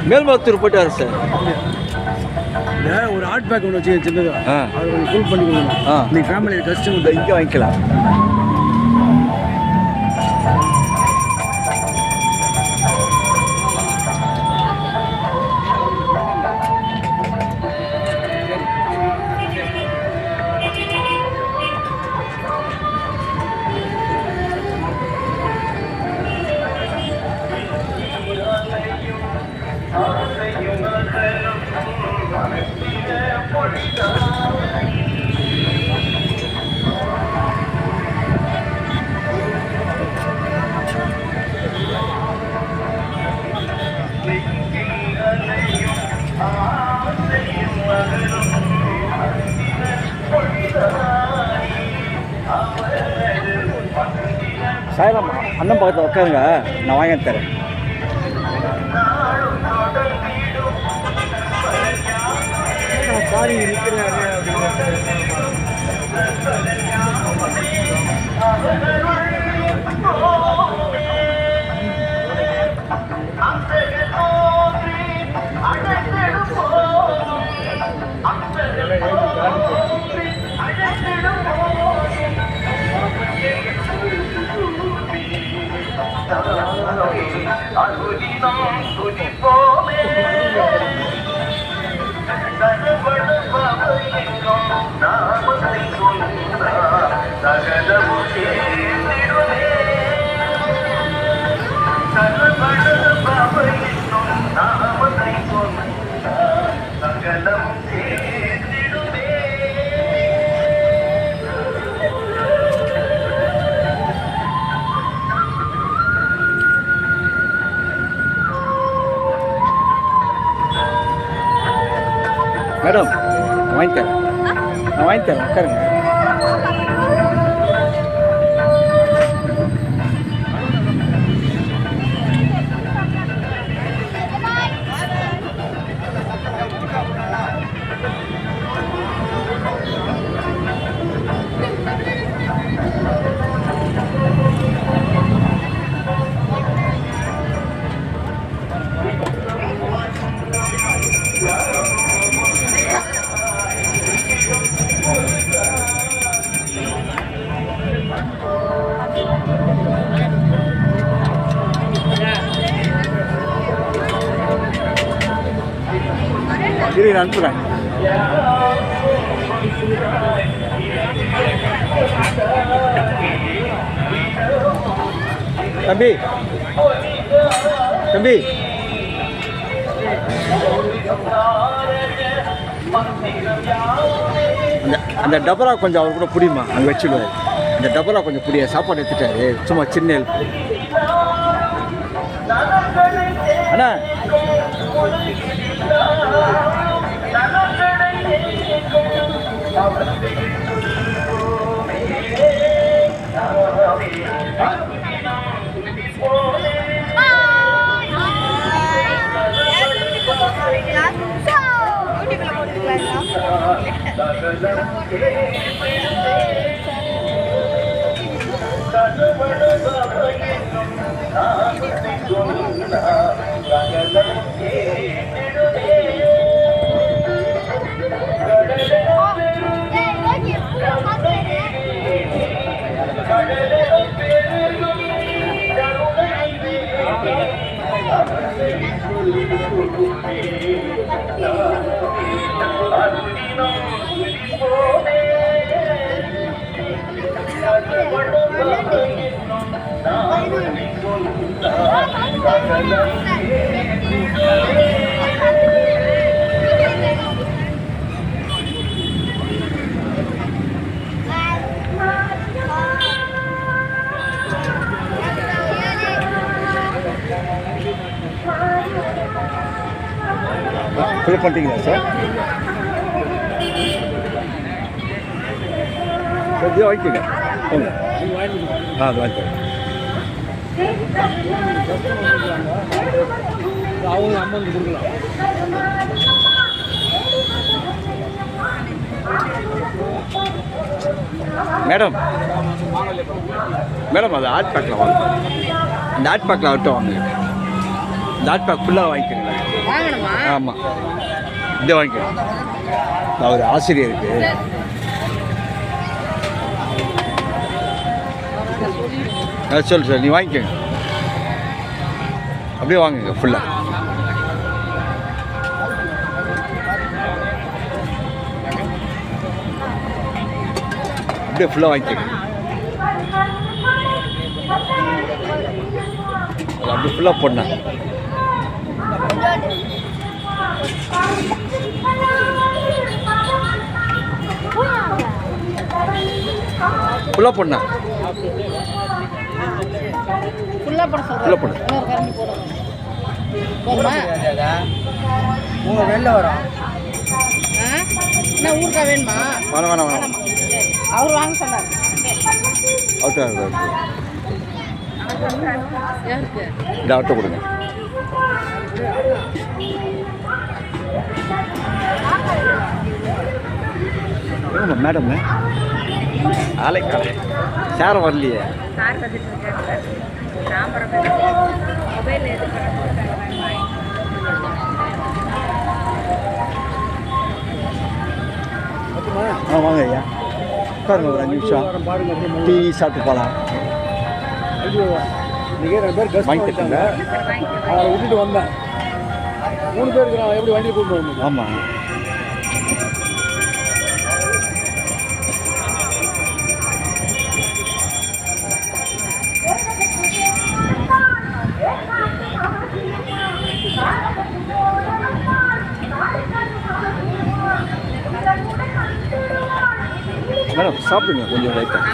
மேல்மருத்தூர் போயிட்டு வரேன் சார். ஒரு ஹாட் பேக் ஒன்று வச்சு சின்னதாக அது கொஞ்சம் ஃபுல் பண்ணி கொடுக்கணும். நீங்கள் ஃபேமிலி கஸ்டமர் இங்கே வாங்கிக்கலாம். சாயராம் அண்ணன் பக்கத்தில் உட்காருங்க, நான் வாங்கி தரேன். சாரி இருக்கிறேன். மேடம் வாங்கி தரேன், நான் வாங்கி தரேன், உட்காருங்க. இரு, நான் அனுப்புகிறேன். தம்பி தம்பி அந்த அந்த டபரா கொஞ்சம் அவர் கூட பிடிமா அங்கே வச்சுடுவார். அந்த டபரா கொஞ்சம் பிடிய சாப்பாடு எடுத்துட்டாரு, சும்மா சின்ன ஹெல்ப். அண்ணா ஃபில் பண்ணிட்டீங்களா சார்? கொஞ்சம் வாங்கிக்கோங்க. அது வாங்கிக்கோங்க. அவங்க அமௌண்ட் கொடுக்கலாம். மேடம் மேடம் அது ஹாட் பேக்கில் வாங்க. அந்த ஹாட் பேக்கில் ஆகட்டும் வாங்க. இந்த ஹாட் பேக் ஃபுல்லாக வாங்கிக்கோங்க. ஆமாம், இதை வாங்கிக்கோங்க. நான் ஒரு ஆசிரியருக்கு சொல்லு சார், நீ வாங்கிக்கோங்க. அப்படியே வாங்குங்க ஃபுல்லாக. அப்படியே ஃபுல்லாக வாங்கிக்கோங்க. அப்படியே ஃபுல்லாக போடணும். ஃபுல்லாக போடணும். ஃபுல்லாக போட சொல்கிறேன். ஃபுல்லாக போடு. இன்னொரு கரண்டி போடுமா? உங்கள் வெளில வரோம். என்ன ஊருக்கா வேணுமா? வேணாம் வேணாம் வேணாம். அவர் வாங்க சொன்னார். அவுட்டா யாருக்கு? இந்த அவுட்டை கொடுங்க. மேடம் ஆலைக்காலை சேர வரலையே. சார் பார்த்துட்டு இருக்காரு. தாம்பரம் மொபைல் எது வாங்க ஐயா, உட்காருங்க ஒரு 5 நிமிஷம். டீ சாப்பிட்டு போகலாம். இன்றைக்கி 2 பேர் கஸ்ட் வாங்கி வாங்கிட்டாங்க. தட்டுங்க. அவரை விட்டுட்டு வந்தேன். 3 பேர் இருக்கிறான். எப்படி வண்டியில் கூப்பிட்டு வரணும்? ஆமாம். மேடம் சாப்பிடுங்க கொஞ்சம் லைட்டாக.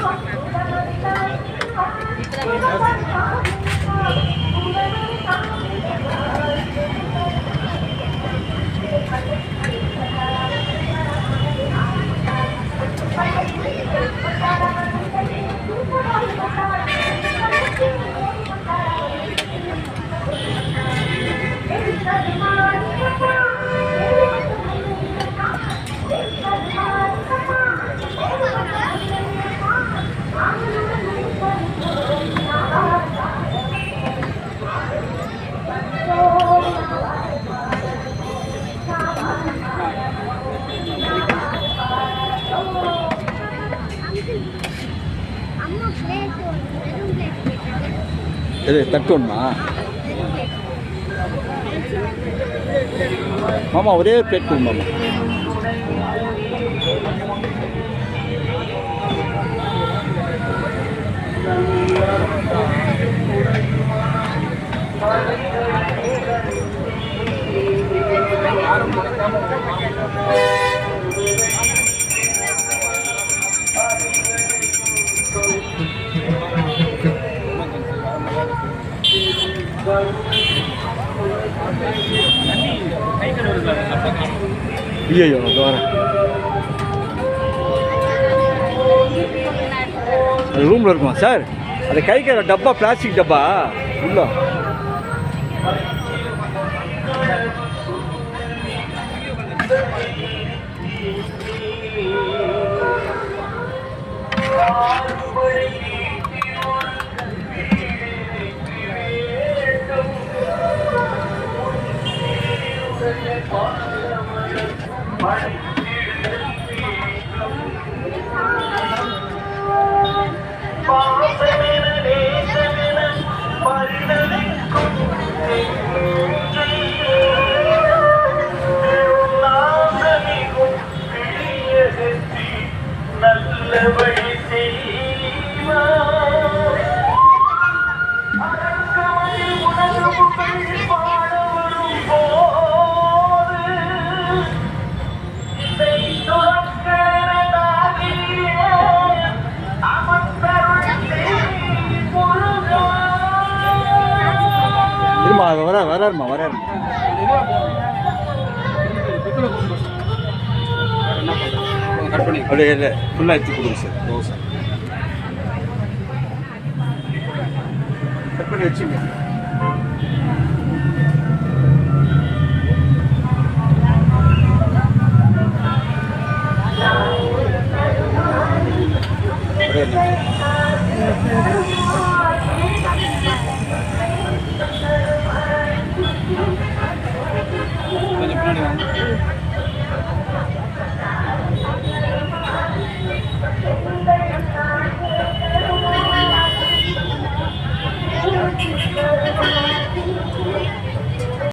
இது தட்டுமா மாமா? ஒரே பிளேட் கொடுங்க மாமா. ஐயோ அது வரேன் அது ரூமில் இருக்குமா சார்? அது கைக்கிற டப்பா, பிளாஸ்டிக் டப்பா உள்ள. இருமா வராருமா அப்படியே இல்லை ஃபுல்லாக எடுத்து கொடுங்க சார். தோசை கட் பண்ணி வச்சுங்க. கொஞ்சம் பின்னாடி வாங்க.